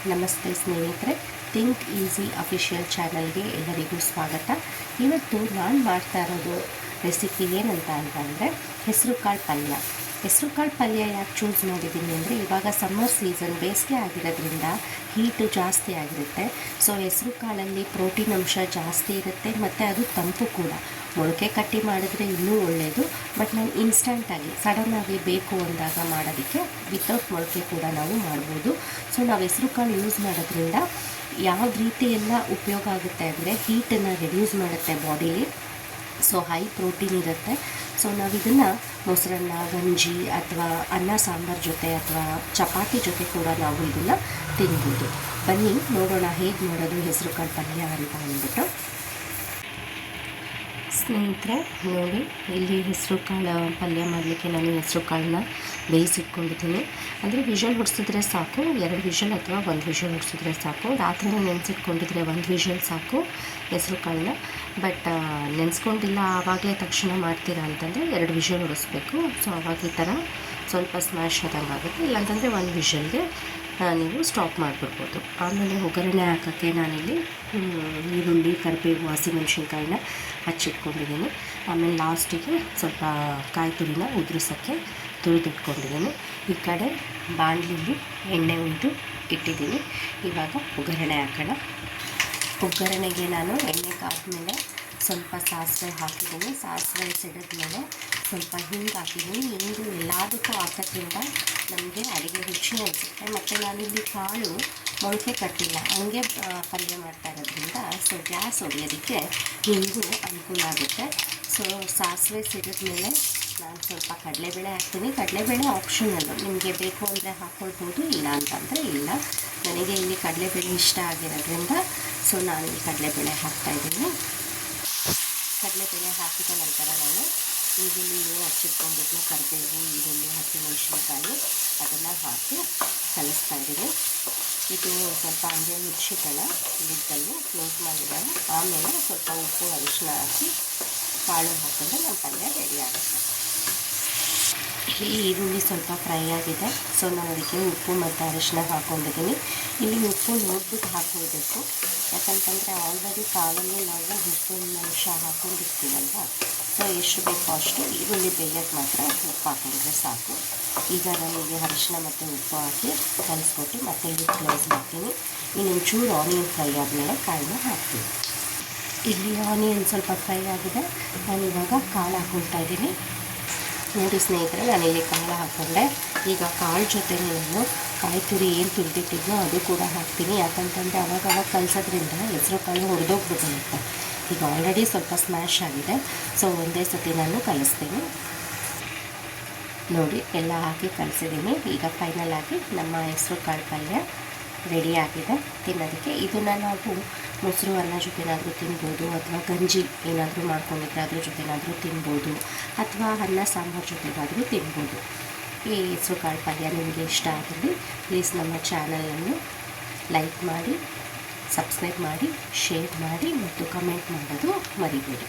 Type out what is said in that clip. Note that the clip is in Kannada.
ನಮಸ್ತೆ ಸ್ನೇಹಿತರೆ, ಥಿಂಕ್ ಈಸಿ ಅಫಿಷಿಯಲ್ ಚಾನಲ್ಗೆ ಎಲ್ಲರಿಗೂ ಸ್ವಾಗತ. ಇವತ್ತು ನಾನು ಮಾಡ್ತಾ ಇರೋದು ರೆಸಿಪಿ ಏನಂತ ಅಂತಂದರೆ ಹೆಸರುಕಾಳು ಪಲ್ಯ. ಹೆಸರುಕಾಳು ಪಲ್ಯ ಯಾಕೆ ಚೂಸ್ ಮಾಡಿದ್ದೀನಿ ಅಂದರೆ, ಇವಾಗ ಸಮ್ಮರ್ ಸೀಸನ್, ಬೇಸಿಗೆ ಆಗಿರೋದ್ರಿಂದ ಹೀಟು ಜಾಸ್ತಿ ಆಗಿರುತ್ತೆ. ಸೊ ಹೆಸರು ಕಾಳಲ್ಲಿ ಪ್ರೋಟೀನ್ ಅಂಶ ಜಾಸ್ತಿ ಇರುತ್ತೆ ಮತ್ತು ಅದು ತಂಪು ಕೂಡ. ಮೊಳಕೆ ಕಟ್ಟಿ ಮಾಡಿದ್ರೆ ಇನ್ನೂ ಒಳ್ಳೆಯದು. ಬಟ್ ನಾನು ಇನ್ಸ್ಟಂಟಾಗಿ ಸಡನ್ನಾಗಿ ಬೇಕು ಅಂದಾಗ ಮಾಡೋದಕ್ಕೆ ವಿತೌಟ್ ಮೊಳಕೆ ಕೂಡ ನಾವು ಮಾಡ್ಬೋದು. ಸೊ ನಾವು ಹೆಸರು ಕಾಳು ಯೂಸ್ ಮಾಡೋದ್ರಿಂದ ಯಾವ ರೀತಿ ಎಲ್ಲ ಉಪಯೋಗ ಆಗುತ್ತೆ ಅಂದರೆ, ಹೀಟನ್ನು ರಿಡ್ಯೂಸ್ ಮಾಡುತ್ತೆ ಬಾಡೀಲಿ. ಸೊ ಹೈ ಪ್ರೋಟೀನ್ ಇರುತ್ತೆ. ಸೊ ನಾವು ಇದನ್ನು ಮೊಸರನ್ನ, ಗಂಜಿ ಅಥವಾ ಅನ್ನ ಸಾಂಬಾರು ಜೊತೆ ಅಥವಾ ಚಪಾತಿ ಜೊತೆ ಕೂಡ ನಾವು ಇದನ್ನು ತಿನ್ಬೋದು. ಬನ್ನಿ ನೋಡೋಣ ಹೇಗೆ ಮಾಡೋದು ಹೆಸರುಕಾಳು ಪಲ್ಯ ಅಂತ ಅಂದ್ಬಿಟ್ಟು. ಸ್ನೇಹಿತರೆ ನೋಡಿ, ಇಲ್ಲಿ ಹೆಸರುಕಾಳು ಪಲ್ಯ ಮಾಡಲಿಕ್ಕೆ ನಾನು ಹೆಸರುಕಾಳನ್ನ ಬೇಯಿಸಿಟ್ಕೊಂಡಿದ್ದೀನಿ. ಅಂದರೆ ವಿಷಲ್ ಹೊಡಿಸಿದ್ರೆ ಸಾಕು, 2 ವಿಷಲ್ ಅಥವಾ 1 ವಿಷಲ್ ಹೊಡಿಸಿದ್ರೆ ಸಾಕು. ರಾತ್ರಿನೇ ನೆನೆಸಿಟ್ಕೊಂಡಿದ್ರೆ 1 ವಿಷಲ್ ಸಾಕು ಹೆಸರುಕಾಳನ್ನ. ಬಟ್ ನೆನೆಸ್ಕೊಂಡಿಲ್ಲ ಆವಾಗಲೇ ತಕ್ಷಣ ಮಾಡ್ತೀರಾ ಅಂತಂದರೆ 2 ವಿಷಲ್ ಹೊಡಿಸ್ಬೇಕು. ಸೊ ಆವಾಗ ಈ ಥರ ಸ್ವಲ್ಪ ಸ್ಮ್ಯಾಶ್ ಆದಂಗೆ ಆಗುತ್ತೆ. ಇಲ್ಲಾಂತಂದರೆ 1 ವಿಷಲ್ಗೆ ನೀವು ಸ್ಟಾಪ್ ಮಾಡಿಬಿಡ್ಬೋದು. ಆಮೇಲೆ ಒಗ್ಗರಣೆ ಹಾಕೋಕ್ಕೆ ನಾನಿಲ್ಲಿ ಈರುಳ್ಳಿ, ಕರಿಬೇವು, ಹಸಿಮೆಣ್ಸಿನ್ಕಾಯಿನ ಹಚ್ಚಿಟ್ಕೊಂಡಿದ್ದೀನಿ. ಆಮೇಲೆ ಲಾಸ್ಟಿಗೆ ಸ್ವಲ್ಪ ಕಾಯಿ ತುರಿನ ಉದುರಿಸೋಕ್ಕೆ ತುರಿದಿಟ್ಕೊಂಡಿದ್ದೀನಿ. ಈ ಕಡೆ ಬಾಣಲಿಲಿ ಎಣ್ಣೆ ಉಯ್ದು ಇಟ್ಟಿದ್ದೀನಿ. ಇವಾಗ ಒಗ್ಗರಣೆ ಹಾಕೋಣ. ಒಗ್ಗರಣೆಗೆ ನಾನು ಎಣ್ಣೆ ಕಾದ್ಮೇಲೆ ಸ್ವಲ್ಪ ಸಾಸಿವೆ ಹಾಕಿದ್ದೀನಿ. ಸಾಸಿವೆ ಸಿಡಿದ್ಮೇಲೆ ಸ್ವಲ್ಪ ಹಿಂಗೆ ಹಾಕಿದ್ದೀನಿ. ಹಿಂಗು ಎಲ್ಲದಕ್ಕೂ ಹಾಕೋದ್ರಿಂದ ನಮಗೆ ಅಡುಗೆ ರುಚಿ ಅನಿಸುತ್ತೆ. ಮತ್ತು ನಾನಿಲ್ಲಿ ಕಾಳು ಮೊಳಕೆ ಕಟ್ಟಿಲ್ಲ, ಹಂಗೆ ಪಲ್ಯ ಮಾಡ್ತಾ ಇರೋದ್ರಿಂದ ಸೊ ಗ್ಯಾಸ್ ಹೊಡೆಯೋದಕ್ಕೆ ಹಿಂಗು ಅನುಕೂಲ ಆಗುತ್ತೆ. ಸೊ ಸಾಸಿವೆ ಸಿಡಿದ್ಮೇಲೆ ನಾನು ಸ್ವಲ್ಪ ಕಡಲೆಬೇಳೆ ಹಾಕ್ತೀನಿ. ಕಡಲೆಬೇಳೆ ಆಪ್ಷನಲ್ಲು, ನಿಮಗೆ ಬೇಕು ಅಂದರೆ ಹಾಕ್ಕೊಳ್ಬೋದು, ಇಲ್ಲ ಅಂತಂದರೆ ಇಲ್ಲ. ನನಗೆ ಇಲ್ಲಿ ಕಡಲೆಬೇಳೆ ಇಷ್ಟ ಆಗಿರೋದ್ರಿಂದ ಸೊ ನಾನು ಈ ಕಡಲೆಬೇಳೆ ಹಾಕ್ತಾಯಿದ್ದೀನಿ. ಕಡಲೆಬೇಳೆ ಹಾಕಿದ ನಂತರ ನಾನು ಈರುಳ್ಳಿ ಹಚ್ಚಿಟ್ಕೊಂಡಿದ್ದ ಕರಿಬೇವು, ಈರುಳ್ಳಿ, ಹಸಿಮೆಣಸಿನಕಾಯಿ ಅದನ್ನು ಹಾಕಿ ಕಲಿಸ್ತಾ ಇದ್ದೀನಿ. ಇದು ಸ್ವಲ್ಪ ಹಂಗೆ ಮುಚ್ಚಿಡೋಣ, ಲಿಡ್ಡಲ್ಲಿ ಕ್ಲೋಸ್ ಮಾಡಿಡೋಣ. ಆಮೇಲೆ ಸ್ವಲ್ಪ ಉಪ್ಪು, ಅರಿಶಿನ ಹಾಕಿ ಕಾಳು ಹಾಕಿದ್ರೆ ನಮ್ಮ ಪಲ್ಯ ರೆಡಿ ಆಗುತ್ತೆ. ಈ ಈರುಳ್ಳಿ ಸ್ವಲ್ಪ ಫ್ರೈ ಆಗಿದೆ. ಸೊ ನಾನು ಅದಕ್ಕೆ ಉಪ್ಪು ಮತ್ತು ಅರಿಶಿನ ಹಾಕ್ಕೊಂಡಿದ್ದೀನಿ. ಇಲ್ಲಿ ಉಪ್ಪು ನೋಡ್ಬಿಟ್ಟು ಹಾಕ್ಕೊಳ್ಬೇಕು, ಯಾಕಂತಂದರೆ ಆಲ್ರೆಡಿ ಕಾಳಲ್ಲಿ ನಾವು ಉಪ್ಪಿನ ಅಂಶ ಹಾಕ್ಕೊಂಡಿರ್ತೀವಲ್ವ. ಸೊ ಎಷ್ಟು ಬೇಕೋ ಅಷ್ಟು ಈರುಳ್ಳಿ ಬೇಯೋಕ್ಕೆ ಮಾತ್ರ ಉಪ್ಪು ಹಾಕಿದ್ರೆ ಸಾಕು. ಈಗ ನಾನಿಗೆ ಅರಿಶಿನ ಮತ್ತು ಉಪ್ಪು ಹಾಕಿ ಕಲಿಸ್ಕೊಟ್ಟು ಮತ್ತೆ ಇಲ್ಲಿ ಕ್ಲೋಸ್ ಮಾಡ್ತೀನಿ. ಇನ್ನೊಂದು ಚೂರು ಆನಿಯನ್ ಫ್ರೈ ಆದಮೇಲೆ ಕಾಳನ್ನ ಹಾಕ್ತೀನಿ. ಇಲ್ಲಿ ಆನಿಯನ್ ಸ್ವಲ್ಪ ಫ್ರೈ ಆಗಿದೆ. ನಾನಿವಾಗ ಕಾಳು ಹಾಕ್ಕೊಳ್ತಾ ಇದ್ದೀನಿ. ನೋಡಿ ಸ್ನೇಹಿತರೆ, ನಾನಿಲ್ಲಿ ಕಾಳು ಹಾಕ್ಕೊಂಡೆ. ಈಗ ಕಾಳು ಜೊತೆ ನಾನು ಕಾಯಿ ತುರಿ ಏನು ತುರಿದಿಟ್ಟಿದ್ನೋ ಅದು ಕೂಡ ಹಾಕ್ತೀನಿ. ಯಾಕಂತಂದರೆ ಅವಾಗ ಕಲಿಸೋದ್ರಿಂದ ಹೆಸರು ಕಾಳು ಹೊಡೆದೋಗ್ಬಿಟ್ಟಿರುತ್ತೆ. ಈಗ ಆಲ್ರೆಡಿ ಸ್ವಲ್ಪ ಸ್ಮ್ಯಾಶ್ ಆಗಿದೆ. ಸೊ ಒಂದೇ ಸತಿ ನಾನು ಕಲಿಸ್ತೀನಿ. ನೋಡಿ ಎಲ್ಲ ಹಾಕಿ ಕಲಿಸಿದ್ದೀನಿ. ಈಗ ಫೈನಲ್ ಆಗಿ ನಮ್ಮ ಹೆಸರುಕಾಳು ಪಲ್ಯ ರೆಡಿ ಆಗಿದೆ ತಿನ್ನೋದಕ್ಕೆ. ಇದನ್ನು ನಾವು ಮೊಸರು ಅನ್ನ ಜೊತೆನಾದರೂ ತಿನ್ಬೋದು, ಅಥವಾ ಗಂಜಿ ಏನಾದರೂ ಮಾಡ್ಕೊಂಡಿದ್ರೆ ಅದ್ರ ಜೊತೆನಾದರೂ ತಿನ್ಬೋದು, ಅಥವಾ ಅನ್ನ ಸಾಂಬಾರು ಜೊತೆಗಾದರೂ ತಿನ್ಬೋದು. ಈ ಹೆಸರುಕಾಳು ಪಲ್ಯ ನಿಮಗೆ ಇಷ್ಟ ಆಗಿರಲಿ, ಪ್ಲೀಸ್ ನಮ್ಮ ಚಾನಲನ್ನು ಲೈಕ್ ಮಾಡಿ, ಸಬ್ಸ್ಕ್ರೈಬ್ ಮಾಡಿ, ಶೇರ್ ಮಾಡಿ ಮತ್ತು ಕಮೆಂಟ್ ಮಾಡೋದು ಮರಿಬೇಡಿ.